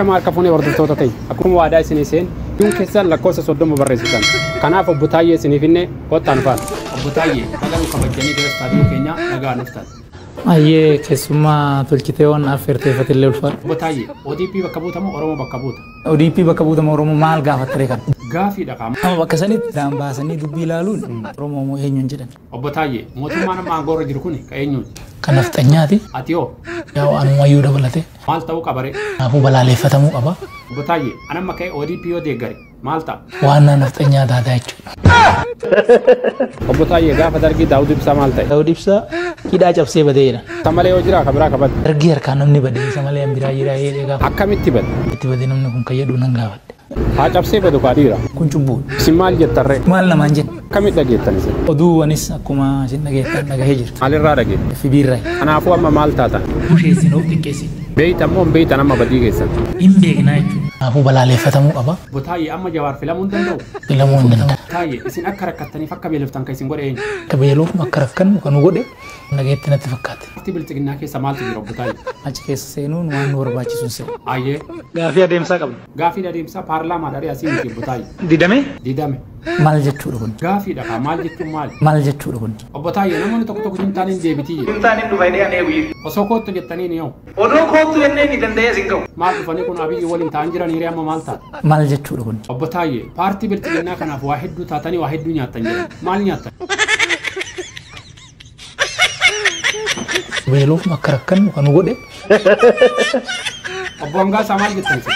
Marka fune hordoftoota ta'e akkuma waadaa isin seen duun keessan lakkoofsa 30 barreessitan kanaaf obbo Taayyee isin finne qottaan faana obbo Taayyee nagaa nu kabajanii gara istaadiyoo keenya nagaa nuftan ayyee keessummaa tolchitee waan affeerteeffatillee ulfaadha obbo Taayyee ODP bakka buutamu Oromoo bakka buuta ODP bakka buutamu Oromoo maal gaafattare kan gaafii dhaqama amma bakka sanitti daan baasanii dubbii ilaaluun Oromoo moo eenyuun jedhan obbo Taayyee mootummaan amma aangoo irra jiru kuni ka eenyuun kan nafxanyaati atiyoo yaa waanummayyuu dabalate maal ta'uu qabare kanaafuu balaaleffatamuu qaba obbo Taayyee anamma ka'e ODP yoo deeggare maal ta'a waan nafxanyaa taataa jechuudha obbo Taayyee gaafa dargii Daawud Ibsaa maal ta'e Daawud Ibsaa hidhaa cabsee badeera samalee yoo jira kabiraa kabad dargii harkaan namni badee samalee biraa jiraa jedhee gaafa akkamitti bad itti badee namni kun kayyaduu nan gaafadhe haa cabsee badu kaadhiira kun cubbuu isin maal jettarree maal namaan jedhe akkamitti dhageettan isin oduuwwanis akkuma isin dhageettan dhagahee jirtu maalirraa dhageette fibiirraa kanaafuu amma maal taatan busheessin of xiqqeessin beeytan moo beeytan amma badii keessan hin beeknaa jechuudha kanaafuu balaaleffatamuu qaba obbo Taayyee amma Jawaar filamuu hin danda'u filamuu hin danda'u Taayyee isin akka rakkattaniif akka beeloftan kan isin godhe eenyu akka beeloof akka rakkannu kan nu godhe dhageetti natti fakkaate Paartii Bilchiginnaa keessa maaltu jira obbo Taayyee achi keessa seenuun waan nu barbaachisu seenu ayyee gaafii adeemsaa qabna gaafii adeemsaa paarlaamaa dharii asii miti obbo Taayyee didame maal jechuudha kun gaafii dhaqa maal jechuun maali maal jechuudha kun obbo Taayyee namoonni tokko tokko hin taaniin deebitii jedhu hin taaniin dhufa idee anee guyyi osoo koottu jettanii ni yoo odoo koottu jennee ni danda'ee sin ga'u maal dhufanii kun abiyyi waliin ta'an jiran hiree amma maal taata maal jechuudha kun obbo Taayyee paartii Bilchiginnaa kanaaf waa hedduu taatanii waa hedduu nyaattan jiran maal nyaattan beeloof akka rakkannu kan nu godhe obbo Hangaasaa maal jettan isin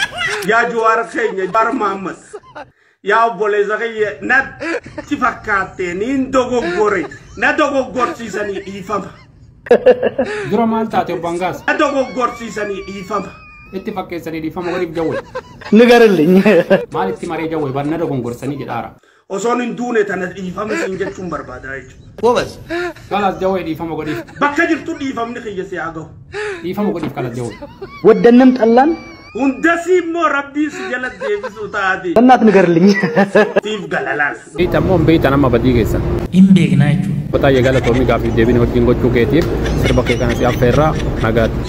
yaa Jawaar keenya Jawaar Mahammad yaa obboleessa kiyya natti fakkaatee niin dogoggore na dogoggorsiisanii dhiifama. dura maal taate obbo Hangaasaa Na dogoggorsiisanii dhiifama. itti fakkeessanii dhiifama waliif jawwe nigarallee maal itti maree jawwe barna dogongorsanii jedhaara Osoon hin duune tana dhiifama siin jechuun barbaadaa jechuudha. wobas kalas jawwe dhiifama godhiif Bakka jirtu dhiifamni kiyya si haa gahu. dhiifama godhiif kalas jawwe ወደንም ጠላን Hundasii immoo rabbii si jala deebisuu taati. እናት ንገርልኝ Siif galalaas. beeytan moo beeytan amma badii keessan hin beeknaa jechuudha obbo Taayyee galatoomii gaafii deebiin wajjin gochuu keetiif sirba kee kanas affeerraa nagaatti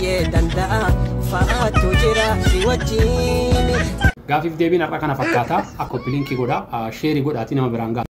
gaafiif deebiin har'a kana fakkaata akka bilinkii godhaa sheerii godhaatii nama biraan ga'a